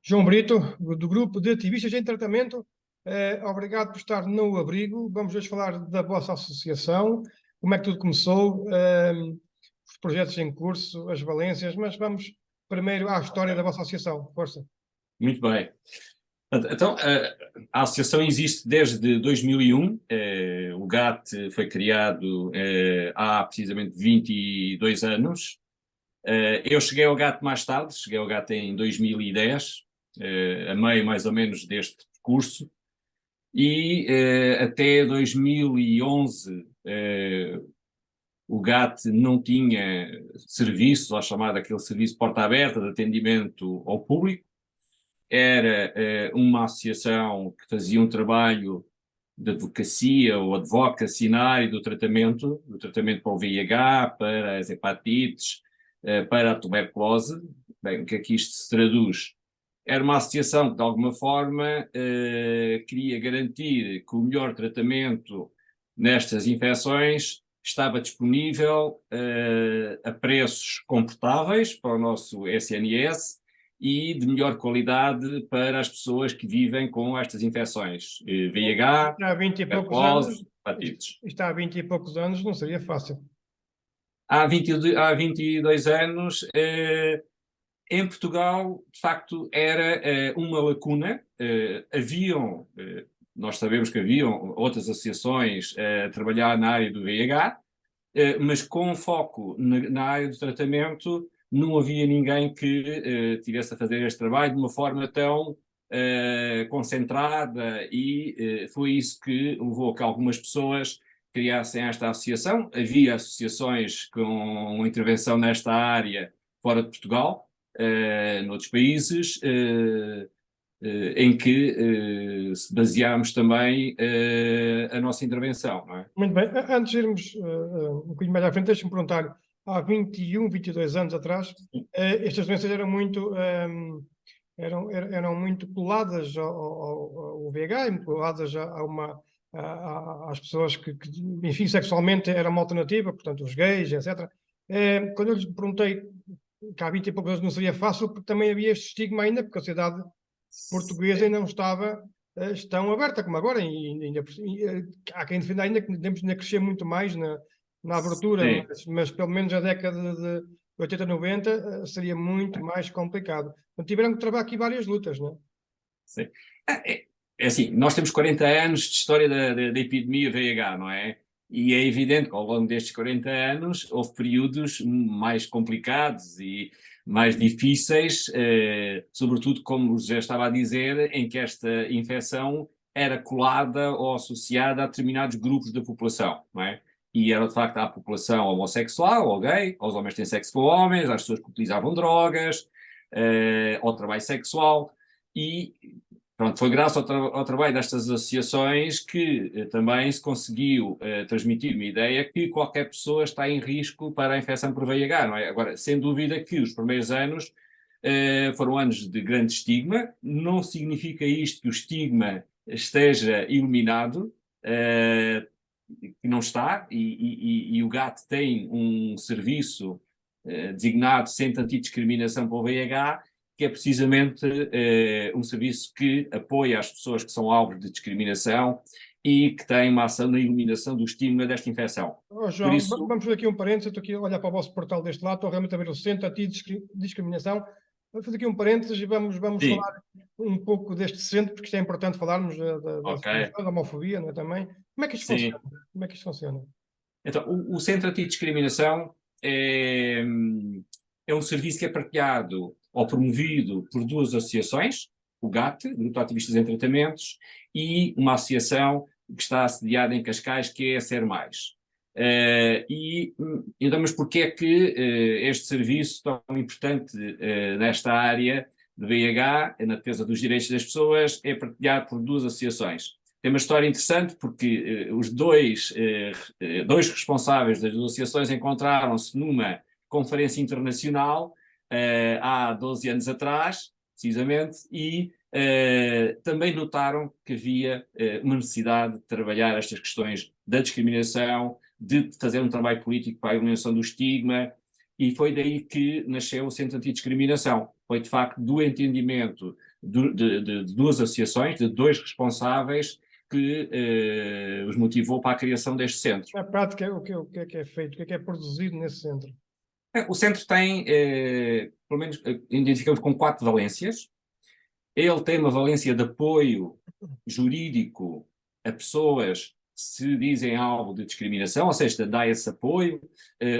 João Brito, do grupo de ativistas em tratamento. Obrigado por estar no abrigo. Vamos hoje falar da vossa associação, como é que tudo começou, os projetos em curso, as valências, mas vamos primeiro à história da vossa associação. Força. Muito bem. Então, a associação existe desde 2001. O GAT foi criado há precisamente 22 anos. Eu cheguei ao GAT mais tarde, cheguei ao GAT em 2010, a meio mais ou menos deste percurso, e até 2011 o GAT não tinha serviços, ou chamado aquele serviço porta aberta de atendimento ao público. Era uma associação que fazia um trabalho de advocacia ou advocacy na área do tratamento para o VIH, para as hepatites, para a tuberculose. Bem, o que é que isto se traduz? Era uma associação que, de alguma forma, queria garantir que o melhor tratamento nestas infecções estava disponível a preços comportáveis para o nosso SNS e de melhor qualidade para as pessoas que vivem com estas infecções. VIH, Há 20 e poucos tuberculose, anos, hepatites. isto há 20 e poucos anos não seria fácil. Há 22 anos, em Portugal, de facto, era uma lacuna. Nós sabemos que haviam outras associações a trabalhar na área do VIH, mas com foco na área do tratamento, não havia ninguém que tivesse a fazer este trabalho de uma forma tão concentrada, e foi isso que levou a que algumas pessoas criassem esta associação. Havia associações com intervenção nesta área fora de Portugal, noutros países, em que se baseámos também a nossa intervenção, não é? Muito bem. Antes de irmos um bocadinho mais à frente, deixe-me perguntar, há 21, 22 anos atrás, estas doenças eram muito, eram muito coladas ao VIH, e muito coladas às pessoas que, enfim, sexualmente eram uma alternativa, portanto, os gays, etc. Quando eu lhes perguntei que há 20 e poucos anos não seria fácil, porque também havia este estigma ainda, porque a sociedade portuguesa ainda não estava tão aberta como agora, há quem defenda ainda que temos de crescer muito mais na abertura, mas pelo menos a década de 80, 90 seria muito mais complicado. Então, tiveram que travar aqui várias lutas, não é? Sim. É assim, nós temos 40 anos de história da epidemia VIH, não é? E é evidente que ao longo destes 40 anos houve períodos mais complicados e mais difíceis, sobretudo, como o José estava a dizer, em que esta infecção era colada ou associada a determinados grupos da população, não é? E era de facto à população homossexual ou gay, aos homens que têm sexo com homens, às pessoas que utilizavam drogas, ao trabalho sexual. E pronto, foi graças ao trabalho destas associações que também se conseguiu transmitir uma ideia que qualquer pessoa está em risco para a infecção por VIH, não é? Agora, sem dúvida que os primeiros anos foram anos de grande estigma. Não significa isto que o estigma esteja eliminado, que não está, e o GAT tem um serviço designado Centro Antidiscriminação para o VIH, que é precisamente um serviço que apoia as pessoas que são alvos de discriminação e que tem uma ação na eliminação do estigma desta infecção. João, Por isso, vamos fazer aqui um parênteses. Estou aqui a olhar para o vosso portal deste lado, estou realmente a ver o Centro Antidiscriminação. Vamos fazer aqui um parênteses e vamos falar um pouco deste centro, porque isto é importante falarmos da homofobia, não é, também. Como é que isto funciona? Como é que isto funciona? Então, o Centro Antidiscriminação é um serviço que é partilhado ou promovido por duas associações, o GAT, Grupo de Ativistas em Tratamentos, e uma associação que está assediada em Cascais, que é a Ser Mais. Então, mas porquê é que este serviço tão importante nesta área de VIH, na defesa dos direitos das pessoas, é partilhado por duas associações? Tem uma história interessante porque os dois responsáveis das duas associações encontraram-se numa conferência internacional há 12 anos atrás, precisamente, e também notaram que havia uma necessidade de trabalhar estas questões da discriminação, de fazer um trabalho político para a eliminação do estigma, e foi daí que nasceu o Centro Antidiscriminação. Foi, de facto, do entendimento de duas associações, de dois responsáveis que os motivou para a criação deste centro. Na prática, o que é feito? O que é produzido nesse centro? O centro tem, pelo menos, identificamos com 4 valências. Ele tem uma valência de apoio jurídico a pessoas que se dizem alvo de discriminação, ou seja, dá esse apoio.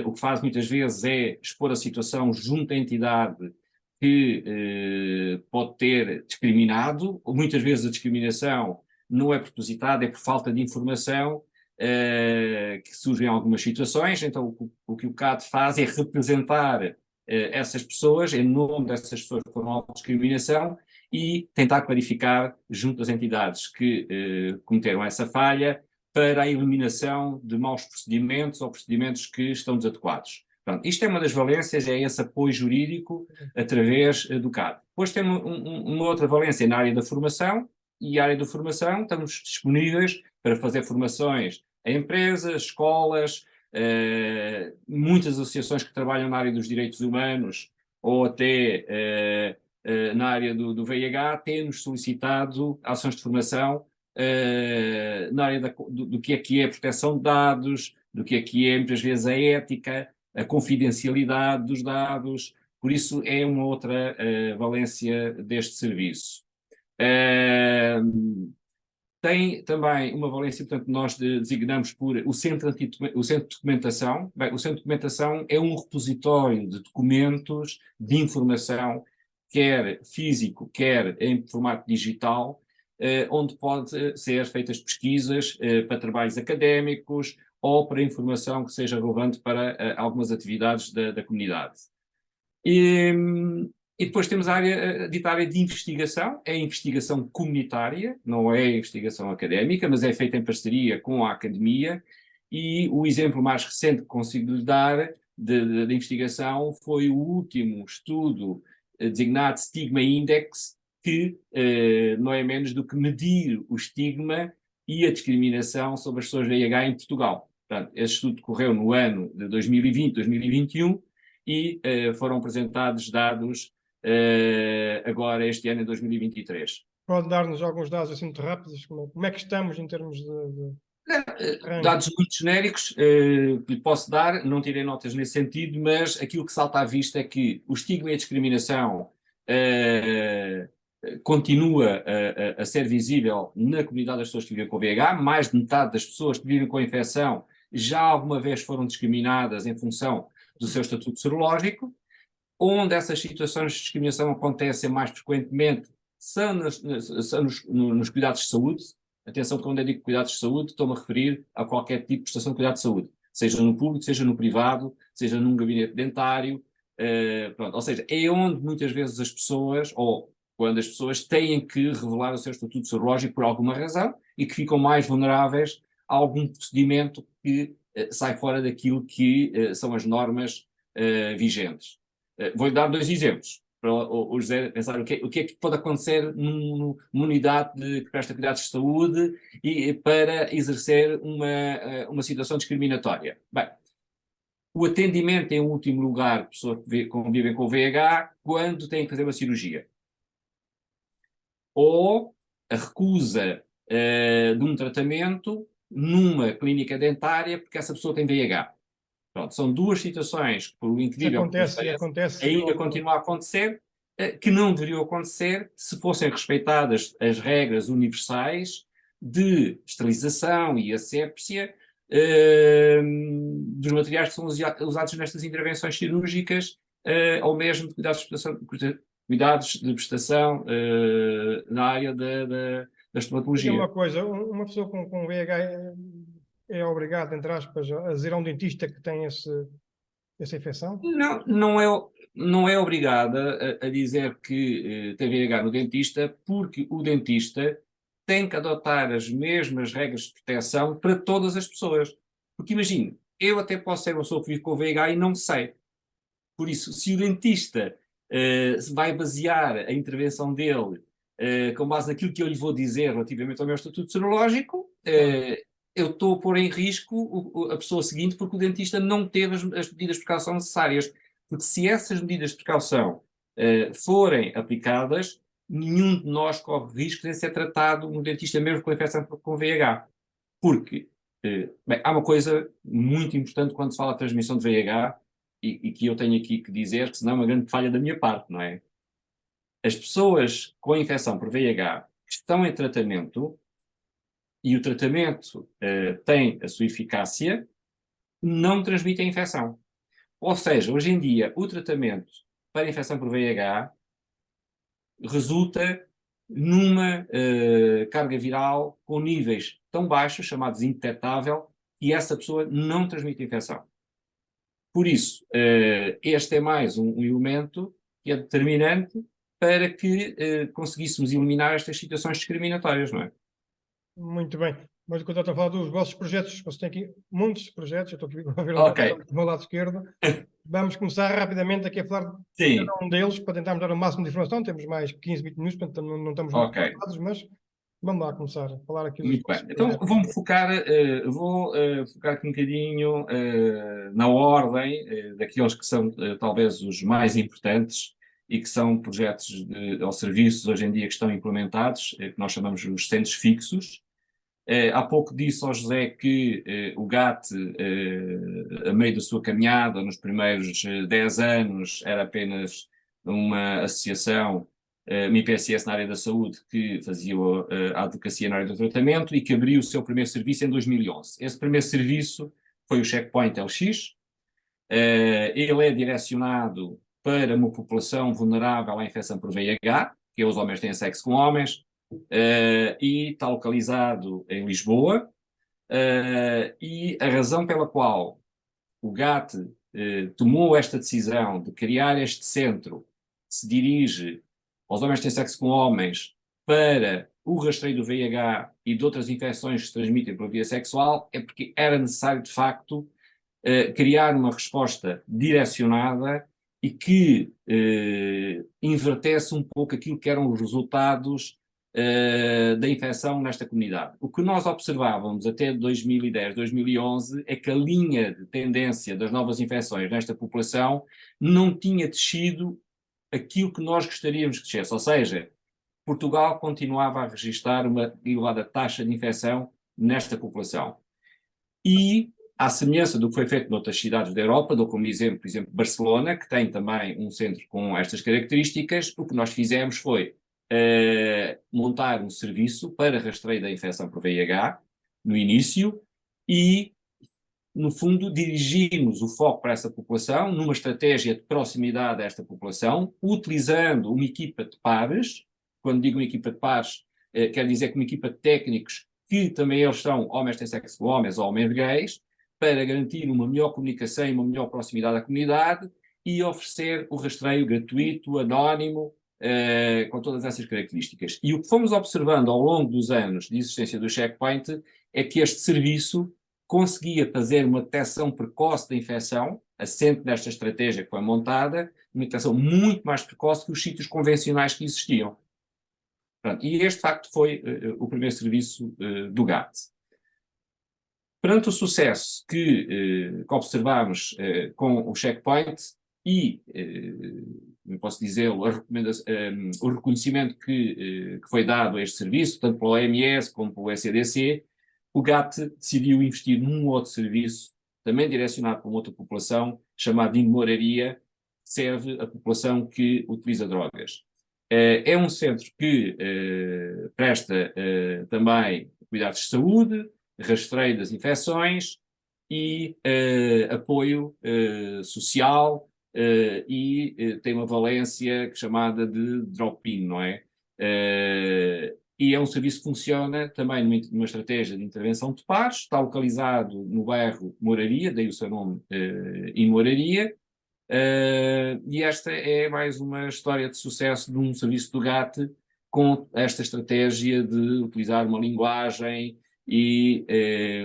O que faz muitas vezes é expor a situação junto à entidade que pode ter discriminado. Muitas vezes a discriminação não é propositada, é por falta de informação que surgem algumas situações. Então o que o CAD faz é representar essas pessoas, em nome dessas pessoas que foram alvo de discriminação, e tentar clarificar junto às entidades que cometeram essa falha para a eliminação de maus procedimentos ou procedimentos que estão desadequados. Pronto, isto é uma das valências, é esse apoio jurídico através do CAD. Depois temos uma outra valência na área da formação, e a área da formação estamos disponíveis para fazer formações a empresas, escolas, muitas associações que trabalham na área dos direitos humanos ou até na área do VIH têm-nos solicitado ações de formação na área do que é a proteção de dados, do que é muitas vezes a ética, a confidencialidade dos dados. Por isso é uma outra valência deste serviço. Tem também uma valência, portanto, nós designamos por o Centro de Documentação. Bem, o Centro de Documentação é um repositório de documentos, de informação, quer físico, quer em formato digital, onde pode ser feitas pesquisas para trabalhos académicos ou para informação que seja relevante para algumas atividades da comunidade. E depois temos a dita área de investigação, é a investigação comunitária, não é a investigação académica, mas é feita em parceria com a academia, e o exemplo mais recente que consigo lhe dar de investigação foi o último estudo designado Stigma Index, que não é menos do que medir o estigma e a discriminação sobre as pessoas VIH em Portugal. Portanto, esse estudo decorreu no ano de 2020, 2021, e foram apresentados dados agora este ano, em 2023. Pode dar-nos alguns dados assim muito rápidos? Como é que estamos em termos de dados muito genéricos que lhe posso dar, não tirei notas nesse sentido, mas aquilo que salta à vista é que o estigma e a discriminação continua a ser visível na comunidade das pessoas que vivem com VIH. Mais de metade das pessoas que vivem com a infecção já alguma vez foram discriminadas em função do seu estatuto serológico. Onde essas situações de discriminação acontecem mais frequentemente são nos cuidados de saúde. Atenção, quando eu digo cuidados de saúde, estou-me a referir a qualquer tipo de prestação de cuidado de saúde, seja no público, seja no privado, seja num gabinete dentário, pronto. Ou seja, é onde muitas vezes as pessoas, ou quando as pessoas têm que revelar o seu estatuto serológico por alguma razão e que ficam mais vulneráveis a algum procedimento que sai fora daquilo que são as normas vigentes. Vou-lhe dar 2 exemplos, para o José pensar o que é que pode acontecer numa unidade que presta cuidados de saúde e para exercer uma situação discriminatória. Bem, o atendimento em último lugar, pessoas que convivem com o VIH, quando têm que fazer uma cirurgia. Ou a recusa de um tratamento numa clínica dentária porque essa pessoa tem VIH. Pronto, são 2 situações que, por incrível que acontece, ainda continua a acontecer, que não deveriam acontecer se fossem respeitadas as regras universais de esterilização e asepsia dos materiais que são usados nestas intervenções cirúrgicas, ou mesmo de cuidados de prestação na área da estomatologia. Uma coisa, uma pessoa com VIH é obrigada, entre aspas, a dizer a um dentista que tem essa infecção? Não é obrigada a dizer que tem VIH no dentista, porque o dentista tem que adotar as mesmas regras de proteção para todas as pessoas. Porque imagine, eu até posso ser uma pessoa que vive com VIH e não sei. Por isso, se o dentista vai basear a intervenção dele com base naquilo que eu lhe vou dizer relativamente ao meu estatuto serológico, eu estou a pôr em risco a pessoa seguinte, porque o dentista não teve as medidas de precaução necessárias. Porque se essas medidas de precaução forem aplicadas, nenhum de nós corre risco de ser tratado no dentista mesmo com infecção com VIH. Porque, bem, há uma coisa muito importante quando se fala de transmissão de VIH e que eu tenho aqui que dizer, que senão é uma grande falha da minha parte, não é? As pessoas com a infecção por VIH que estão em tratamento e o tratamento tem a sua eficácia, não transmitem a infecção. Ou seja, hoje em dia, o tratamento para a infecção por VIH resulta numa carga viral com níveis tão baixos, chamados indetectável, que essa pessoa não transmite infecção. Por isso, este é mais um elemento que é determinante para que conseguíssemos eliminar estas situações discriminatórias, não é? Muito bem. Mas quando eu estou a falar dos vossos projetos, vocês têm aqui muitos de projetos, eu estou aqui a ver Ok. do meu lado esquerdo. Vamos começar rapidamente aqui a falar de Sim, cada um deles, para tentarmos dar o máximo de informação. Temos mais 15, 20 minutos, portanto não estamos muito ok. ocupados, mas vamos lá começar a falar aqui dos Muito bem. vossos Então projetos. vou-me focar, focar aqui um bocadinho na ordem daqueles que são talvez os mais importantes e que são projetos ou serviços hoje em dia que estão implementados, que nós chamamos os centros fixos. Há pouco disse ao José que o GAT, a meio da sua caminhada, nos primeiros 10 anos, era apenas uma associação, uma IPSS na área da saúde, que fazia a advocacia na área do tratamento e que abriu o seu primeiro serviço em 2011. Esse primeiro serviço foi o Checkpoint LX. Ele é direcionado para uma população vulnerável à infecção por VIH, que é os homens que têm sexo com homens, e está localizado em Lisboa, e a razão pela qual o GAT tomou esta decisão de criar este centro que se dirige aos homens que têm sexo com homens para o rastreio do VIH e de outras infecções que se transmitem por via sexual é porque era necessário, de facto, criar uma resposta direcionada e que invertesse um pouco aquilo que eram os resultados da infecção nesta comunidade. O que nós observávamos até 2010, 2011 é que a linha de tendência das novas infecções nesta população não tinha descido aquilo que nós gostaríamos que descesse, ou seja, Portugal continuava a registrar uma elevada taxa de infecção nesta população. E, à semelhança do que foi feito noutras cidades da Europa, dou como exemplo, por exemplo, Barcelona, que tem também um centro com estas características, o que nós fizemos foi montar um serviço para rastreio da infecção por VIH, no início, e, no fundo, dirigimos o foco para essa população, numa estratégia de proximidade a esta população, utilizando uma equipa de pares. Quando digo uma equipa de pares, quer dizer que uma equipa de técnicos, que também eles são homens que têm sexo com homens ou homens gays, para garantir uma melhor comunicação e uma melhor proximidade à comunidade e oferecer o rastreio gratuito, anónimo, com todas essas características. E o que fomos observando ao longo dos anos de existência do Checkpoint é que este serviço conseguia fazer uma detecção precoce da infecção, assente nesta estratégia que foi montada, uma detecção muito mais precoce que os sítios convencionais que existiam. Pronto, e este, de facto, foi o primeiro serviço do GAT. Perante o sucesso que observámos com o Checkpoint e, eu posso dizer, o reconhecimento que foi dado a este serviço, tanto pela OMS como pelo ECDC, o GAT decidiu investir num outro serviço, também direcionado para uma outra população, chamado Imoraria, que serve a população que utiliza drogas. É um centro que presta também cuidados de saúde, rastreio das infecções e apoio social e tem uma valência chamada de drop-in, não é? E é um serviço que funciona também numa estratégia de intervenção de pares, está localizado no bairro Moraria, daí o seu nome Imoraria, e esta é mais uma história de sucesso de um serviço do GAT com esta estratégia de utilizar uma linguagem e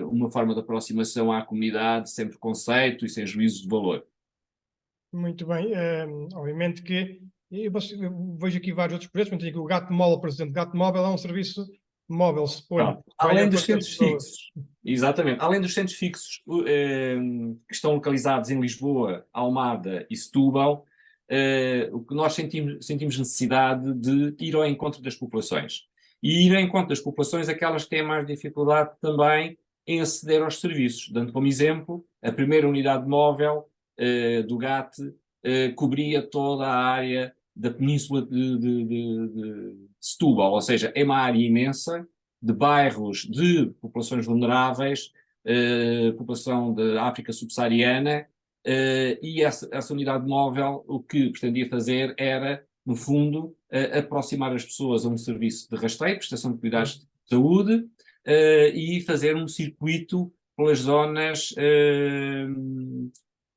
uma forma de aproximação à comunidade sem preconceito e sem juízo de valor. Muito bem. Obviamente que eu vejo aqui vários outros projetos, mas tenho aqui o Gato Móvel, por exemplo. O Gato Móvel é um serviço móvel, se põe. Além dos centros fixos, exatamente, além dos centros fixos que estão localizados em Lisboa, Almada e Setúbal, o que nós sentimos necessidade de ir ao encontro das populações. E ir ao encontro das populações, aquelas que têm mais dificuldade também em aceder aos serviços. Dando como exemplo, a primeira unidade móvel do GAT cobria toda a área da Península de Setúbal, ou seja, é uma área imensa de bairros de populações vulneráveis, população da África subsaariana, e essa unidade móvel o que pretendia fazer era, no fundo, aproximar as pessoas a um serviço de rastreio, prestação de cuidados de saúde, e fazer um circuito pelas zonas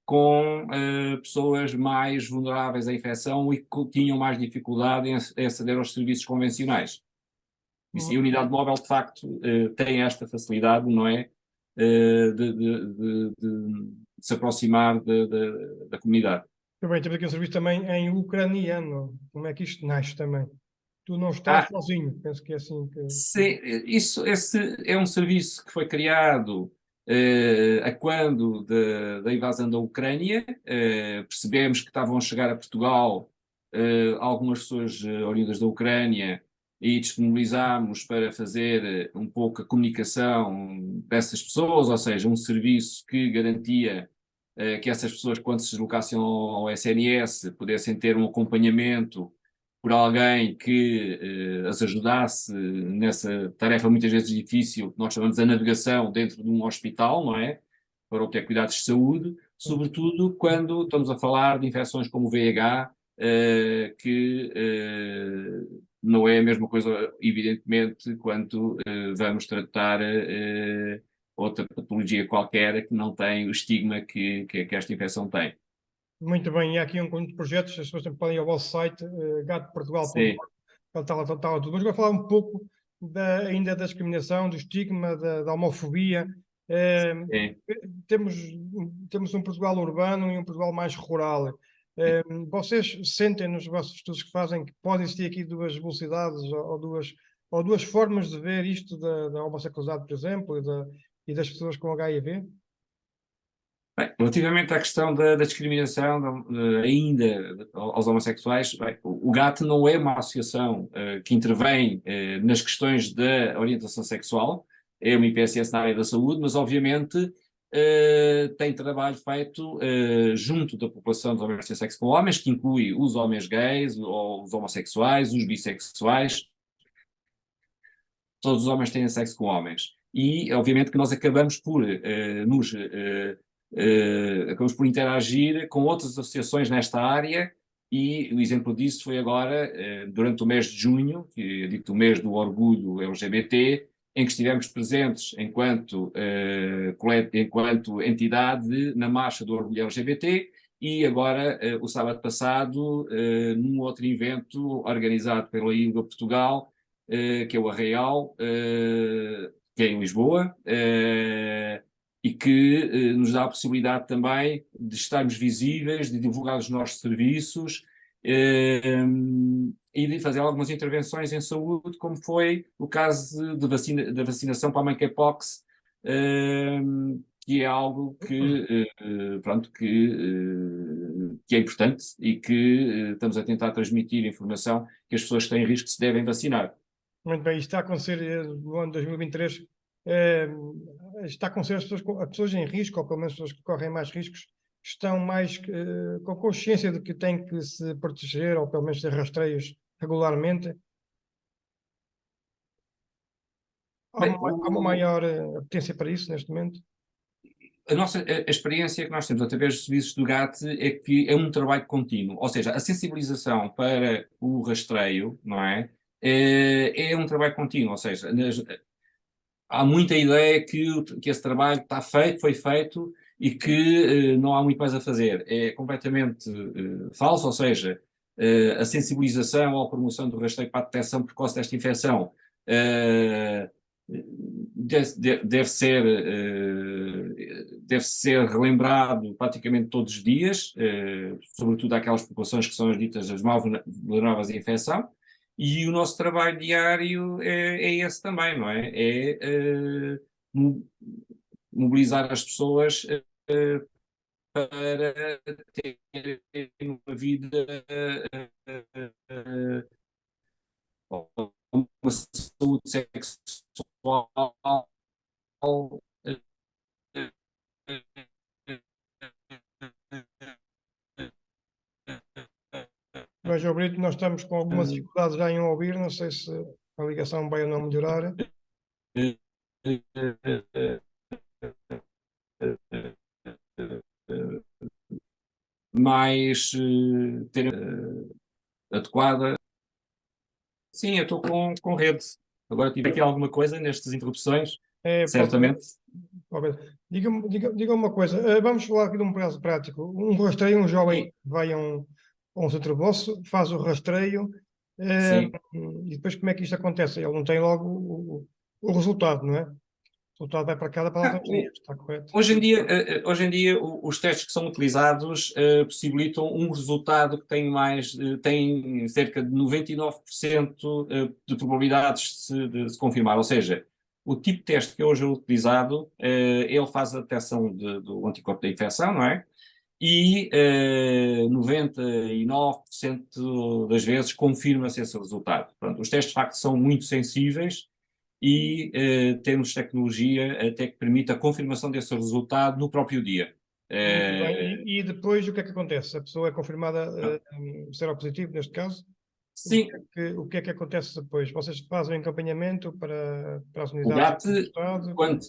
com pessoas mais vulneráveis à infecção e que tinham mais dificuldade em aceder aos serviços convencionais. E sim, a unidade móvel, de facto, tem esta facilidade, não é? De se aproximar da comunidade. Também temos aqui um serviço também em ucraniano. Como é que isto nasce também? Tu não estás sozinho, penso que é assim que... Sim, esse é um serviço que foi criado a quando da invasão da Ucrânia. Percebemos que estavam a chegar a Portugal algumas pessoas oriundas da Ucrânia e disponibilizámos para fazer um pouco a comunicação dessas pessoas, ou seja, um serviço que garantia que essas pessoas, quando se deslocassem ao SNS, pudessem ter um acompanhamento por alguém que as ajudasse nessa tarefa muitas vezes difícil, que nós chamamos de navegação dentro de um hospital, não é? Para obter cuidados de saúde, sobretudo quando estamos a falar de infecções como o VIH, que não é a mesma coisa, evidentemente, quanto vamos tratar outra patologia qualquer que não tem o estigma que esta infecção tem. Muito bem, e há aqui um conjunto de projetos, as pessoas também podem ir ao vosso site, gatoportugal.org, está lá tudo. Mas vou falar um pouco ainda da discriminação, do estigma, da homofobia. Temos um Portugal urbano e um Portugal mais rural. Vocês sentem nos vossos estudos que fazem que pode existir aqui duas velocidades ou duas formas de ver isto da homossexualidade, por exemplo, e das pessoas com HIV? Bem, relativamente à questão da discriminação ainda aos homossexuais, bem, o GAT não é uma associação que intervém nas questões da orientação sexual, é uma IPSS na área da saúde, mas obviamente tem trabalho feito junto da população dos homens sem sexo com homens, que inclui os homens gays, os homossexuais, os bissexuais, todos os homens têm sexo com homens. E obviamente que nós acabamos por acabamos por interagir com outras associações nesta área, e o exemplo disso foi agora, durante o mês de junho, que é dito o mês do orgulho LGBT, em que estivemos presentes enquanto entidade na marcha do orgulho LGBT, e agora, o sábado passado, num outro evento organizado pela ILGA Portugal, que é o Arraial, que é em Lisboa, e que nos dá a possibilidade também de estarmos visíveis, de divulgar os nossos serviços e de fazer algumas intervenções em saúde, como foi o caso da vacinação para a monkeypox, que é algo que, pronto, que é importante e que estamos a tentar transmitir informação que as pessoas que têm risco se devem vacinar. Muito bem, isto está a acontecer no ano 2023. Está a acontecer as pessoas em risco, ou pelo menos as pessoas que correm mais riscos, estão mais com consciência de que têm que se proteger, ou pelo menos ter rastreios regularmente. Há uma maior potência para isso neste momento? A experiência que nós temos através dos serviços do GAT é que é um trabalho contínuo, ou seja, a sensibilização para o rastreio, não é? É um trabalho contínuo, ou seja, há muita ideia que esse trabalho está feito, foi feito e que não há muito mais a fazer. É completamente falso, ou seja, a sensibilização ou a promoção do rastreio para a detecção precoce desta infecção deve ser relembrado praticamente todos os dias, sobretudo aquelas populações que são as ditas as mais vulneráveis à infecção, e o nosso trabalho diário é esse também, não é? É mobilizar as pessoas para terem uma vida, uma saúde sexual Mas, João Brito, nós estamos com alguma dificuldade já em ouvir, não sei se a ligação vai ou não melhorar. mais adequada. Sim, eu estou com rede. Agora tive aqui alguma coisa nestas interrupções, certamente. Diga uma coisa, vamos falar aqui de um caso prático. Um rastreio, um jovem Sim, vai a um centro vosso, faz o rastreio, sim. e depois como é que isto acontece? Ele não tem logo o resultado, não é? O resultado vai para cada para Ah, os dias, está correto? hoje em dia os testes que são utilizados possibilitam um resultado que tem cerca de 99% de probabilidades de se confirmar. Ou seja, o tipo de teste que hoje é utilizado, ele faz a detecção do anticorpo da infecção, não é? E 99% das vezes confirma-se esse resultado. Pronto, os testes de facto são muito sensíveis e temos tecnologia até que permite a confirmação desse resultado no próprio dia. Muito bem. E depois o que é que acontece? A pessoa é confirmada seropositivo, neste caso? Sim, O que é que acontece depois? Vocês fazem acompanhamento para as o unidades GAT, do Estado? quando,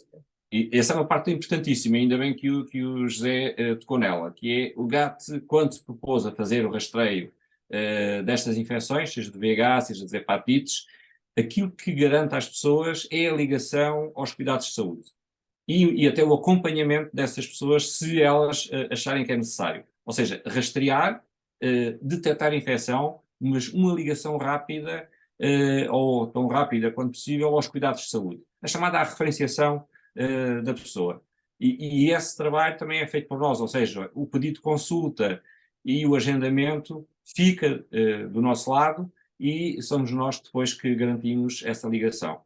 e essa é uma parte importantíssima, ainda bem que o José tocou nela, que é o GAT, quando se propôs a fazer o rastreio destas infecções, seja de VIH, seja de hepatites, aquilo que garante às pessoas é a ligação aos cuidados de saúde. E até o acompanhamento dessas pessoas se elas acharem que é necessário. Ou seja, rastrear, detectar a infecção, mas uma ligação rápida, ou tão rápida quanto possível, aos cuidados de saúde. A chamada referenciação da pessoa. E esse trabalho também é feito por nós, ou seja, o pedido de consulta e o agendamento fica do nosso lado e somos nós depois que garantimos essa ligação.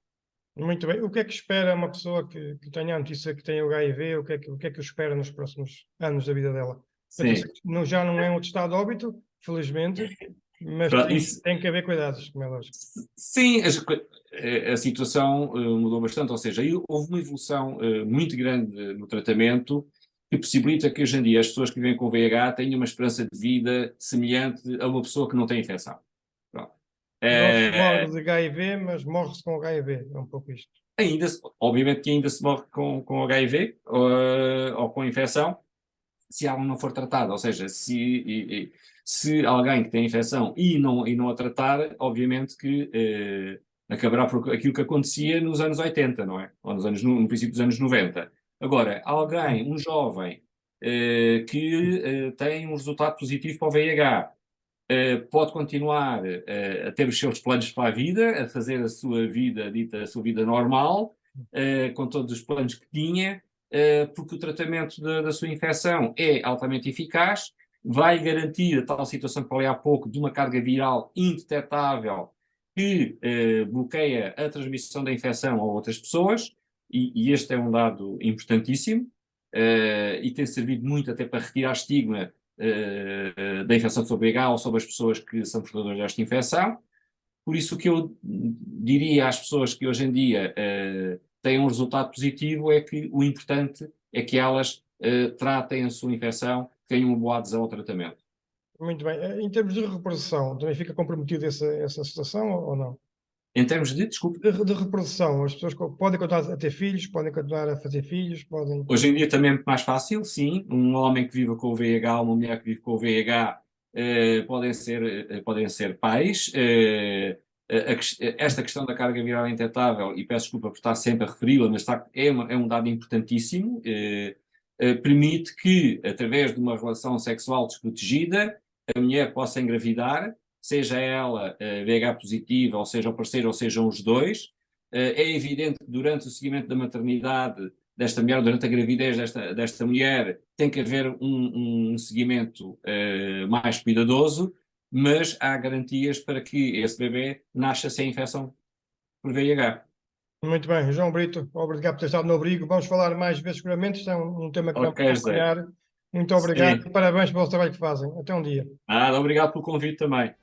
Muito bem. O que é que espera uma pessoa que tenha a notícia que tem o HIV? O que é que espera nos próximos anos da vida dela? Sim. Já não é um estado de óbito, felizmente, mas Pronto, isso, tem que haver cuidados, como é lógico. sim, a situação mudou bastante, ou seja, aí houve uma evolução muito grande no tratamento que possibilita que hoje em dia as pessoas que vivem com VIH tenham uma esperança de vida semelhante a uma pessoa que não tem infecção. Pronto. Não se Eh, morre de HIV, mas morre-se com HIV. É um pouco isto. obviamente que ainda se morre com HIV ou com infecção, se ela não for tratada, ou seja, se alguém que tem infecção e não a tratar, obviamente que acabará por aquilo que acontecia nos anos 80, não é? Ou no princípio dos anos 90. Agora, alguém, um jovem, que tem um resultado positivo para o VIH, pode continuar a ter os seus planos para a vida, a fazer a sua vida, dita a sua vida normal, com todos os planos que tinha, porque o tratamento da sua infecção é altamente eficaz, vai garantir a tal situação que falei há pouco de uma carga viral indetectável que bloqueia a transmissão da infecção a outras pessoas, e este é um dado importantíssimo, e tem servido muito até para retirar estigma da infecção sobre VIH ou sobre as pessoas que são portadoras desta infecção. Por isso, o que eu diria às pessoas que hoje em dia têm um resultado positivo é que o importante é que elas tratem a sua infecção, tenham uma boa adesão ao tratamento. Muito bem. Em termos de reprodução, também fica comprometido essa situação ou não? Em termos de, desculpe, De reprodução, as pessoas podem continuar a ter filhos, podem continuar a fazer filhos, podem. hoje em dia também é muito mais fácil, sim. Um homem que vive com o VIH, uma mulher que vive com o VIH, podem ser pais. Esta questão da carga viral indetetável, e peço desculpa por estar sempre a referi-la, mas é um dado importantíssimo, permite que, através de uma relação sexual desprotegida, a mulher possa engravidar, seja ela VIH positiva, ou seja o parceiro, ou sejam os dois. É evidente que durante o seguimento da maternidade desta mulher, durante a gravidez desta mulher, tem que haver um seguimento mais cuidadoso, mas há garantias para que esse bebê nasça sem infecção por VIH. Muito bem, João Brito, obrigado por ter estado no abrigo. Vamos falar mais vezes seguramente. Isto é um tema que vamos Ok, José. acompanhar Muito obrigado Sim. e parabéns pelo trabalho que fazem. Até um dia. Nada, obrigado pelo convite também.